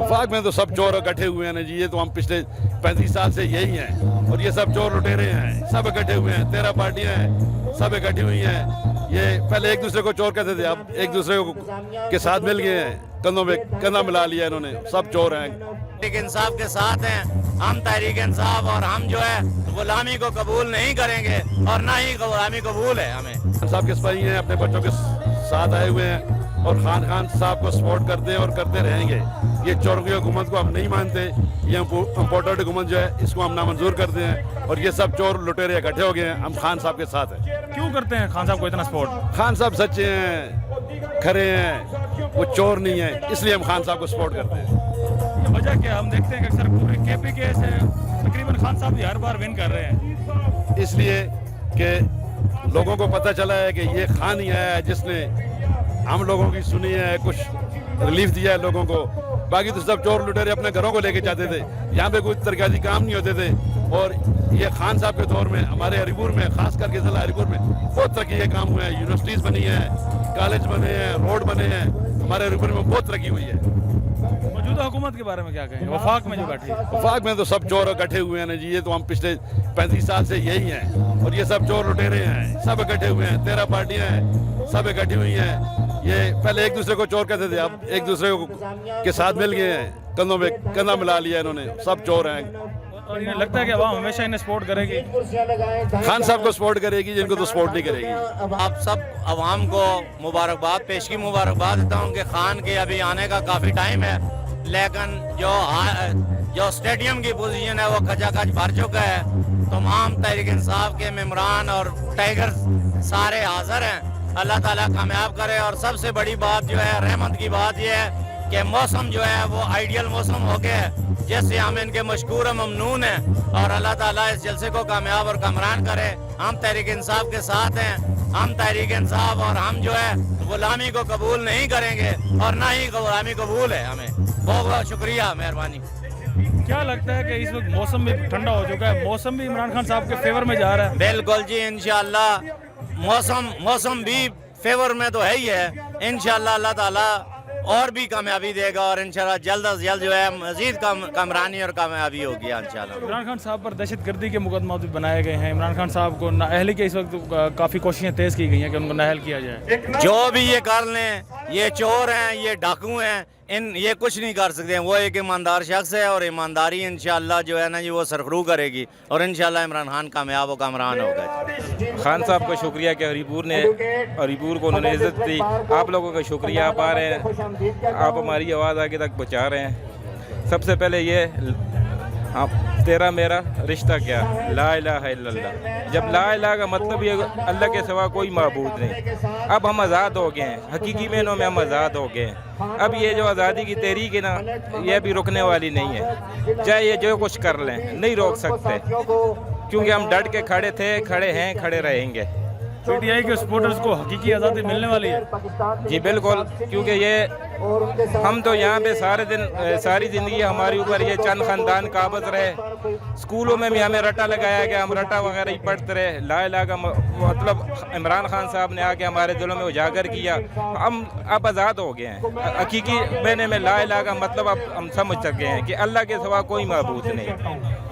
वफाक में तो सब चोर इकट्ठे हुए हैं ना जी, ये तो हम पिछले 35 साल से यही हैं और ये सब चोर लुटेरे हैं, सब इकट्ठे हुए हैं, 13 पार्टियां हैं, सब इकट्ठी हुई हैं। ये पहले एक दूसरे को चोर कहते थे, अब एक दूसरे को के साथ मिल गए हैं, कंधों में कंधा मिला लिया इन्होंने, सब चोर हैं। तहरीक इंसाफ के साथ हैं हम, तहरीक इंसाफ, और हम जो है गुलामी को कबूल नहीं करेंगे और ना ही गुलामी कबूल है हमें। साहब के सिपाही हैं, अपने बच्चों के साथ आए हुए हैं और खान साहब को सपोर्ट करते हैं और करते रहेंगे। ये चोरों की हुकूमत को हम नहीं मानते, ये इम्पोर्टेड हुकूमत जो है इसको हम नामंजूर करते हैं और ये सब चोर लुटेरे इकट्ठे हो गए हैं, हम खान साहब के साथ हैं। क्यों करते हैं खान साहब को इतना सपोर्ट? खान साहब सच्चे हैं, खरे हैं, वो चोर नहीं है, इसलिए हम खान साहब को सपोर्ट करते हैं। वजह क्या? हम देखते हैं कि अक्सर पूरे KPK से तकरीबन खान साहब भी हर बार विन कर रहे हैं। इसलिए कि लोगों को पता चला है कि ये खान ही है जिसने हम लोगों की सुनी है, कुछ रिलीफ दिया है लोगों को। बाकी तो सब चोर लुटेरे अपने घरों को लेके जाते थे, यहाँ पे कोई तरक्याती काम नहीं होते थे। और ये खान साहब के दौर में हमारे हरिपुर में, खास करके ज़िला हरिपुर में बहुत तरक्की के काम हुए हैं, यूनिवर्सिटीज़ बनी हैं, कॉलेज बने हैं, रोड बने हैं, हमारे हरिपुर में बहुत तरक्की हुई है। मौजूदा हुकूमत के बारे में क्या कहें? वफाक में जो बैठी है, वफाक में तो सब चोर इकट्ठे हुए हैं ना जी, ये तो हम पिछले 35 साल से यही हैं और ये सब चोर लुटेरे हैं, सब इकट्ठे हुए हैं, 13 पार्टियां हैं, सब इकट्ठी हुई हैं। ये पहले एक दूसरे को चोर कहते थे, अब एक दूसरे के साथ मिल गए हैं, कंधों में कंधा मिला लिया इन्होंने, सब चोर हैं। और इन्हें लगता है कि अवाम हमेशा इन्हें सपोर्ट करेगी? खान साहब को सपोर्ट करेगी, जिनको तो सपोर्ट नहीं करेगी। आप सब अवाम को मुबारकबाद, पेशगी मुबारकबाद देता हूँ कि खान के अभी आने का काफ़ी टाइम है, लेकिन जो स्टेडियम की पोजीशन है वो खचाखच भर चुका है। तमाम तहरीक इंसाफ के मेम्बरान और टाइगर्स सारे हाजिर हैं। अल्लाह ताला कामयाब करे। और सबसे बड़ी बात जो है, रहमत की बात ये है कि मौसम जो है वो आइडियल मौसम हो गया है, जैसे हम इनके मशकूर ममनून हैं और अल्लाह ताला इस जलसे को कामयाब और कामरान करे। हम तहरीक इंसाफ के साथ हैं, हम तहरीक इंसाफ, और हम जो है गुलामी को कबूल नहीं करेंगे और ना ही गुलामी कबूल है हमें। बहुत बहुत शुक्रिया, मेहरबानी। क्या लगता है कि इस वक्त मौसम भी ठंडा हो चुका है, मौसम भी इमरान खान साहब के फेवर में जा रहा है? बिल्कुल जी, इंशाअल्लाह मौसम भी फेवर में तो है ही है। इंशाअल्लाह अल्लाह ताला और भी कामयाबी देगा और इंशाअल्लाह जल्द अज जल्द जो है मजीद कामरानी और कामयाबी होगी इंशाअल्लाह। इमरान खान साहब पर दहशतगर्दी के मुकदमा भी बनाए गए हैं, इमरान खान साहब को नाअहली के इस वक्त काफ़ी कोशिशें तेज़ की गई हैं कि उनको नाअहल किया जाए। जो भी ये कर लें, ये चोर हैं, ये डाकू हैं, ये कुछ नहीं कर सकते हैं। वो एक ईमानदार शख्स है और ईमानदारी इंशाअल्लाह जो है ना जी वो सरखरू करेगी और इंशाअल्लाह इमरान खान कामयाब व कामरान होगा। खान साहब का शुक्रिया कि हरिपुर को उन्होंने इज़्ज़त दी। आप लोगों का शुक्रिया, आप आ रहे हैं, आप हमारी आवाज़ आगे तक पहुँचा रहे हैं। सबसे पहले ये आप तेरा मेरा रिश्ता क्या, ला इलाहा इल्लल्लाह। जब ला इलाहा का मतलब ये अल्लाह के सिवा कोई माबूद नहीं। अब हम आज़ाद हो गए हैं, हकीकी मायनों में हम आज़ाद हो गए हैं। अब ये जो आज़ादी की तहरीक है ना, ये भी रुकने वाली नहीं है। चाहे ये जो कुछ कर लें, नहीं रोक सकते, क्योंकि हम डट के खड़े थे, खड़े हैं, खड़े रहेंगे। PTI के सपोर्टर्स को हकीकी आज़ादी मिलने वाली है? जी बिल्कुल, क्योंकि ये हम तो यहाँ पे सारे दिन, सारी ज़िंदगी हमारे ऊपर ये चंद ख़ानदान काबज़ रहे। स्कूलों में भी हमें रटा लगाया गया, हम रटा वगैरह ही पढ़ते रहे। ला इलाहा का मतलब इमरान खान साहब ने आके हमारे दिलों में उजागर किया। हम अब आज़ाद हो गए हैं। हकीकी मैंने में ला इलाहा का मतलब अब हम समझ सके हैं कि अल्लाह के सिवा कोई माबूद नहीं।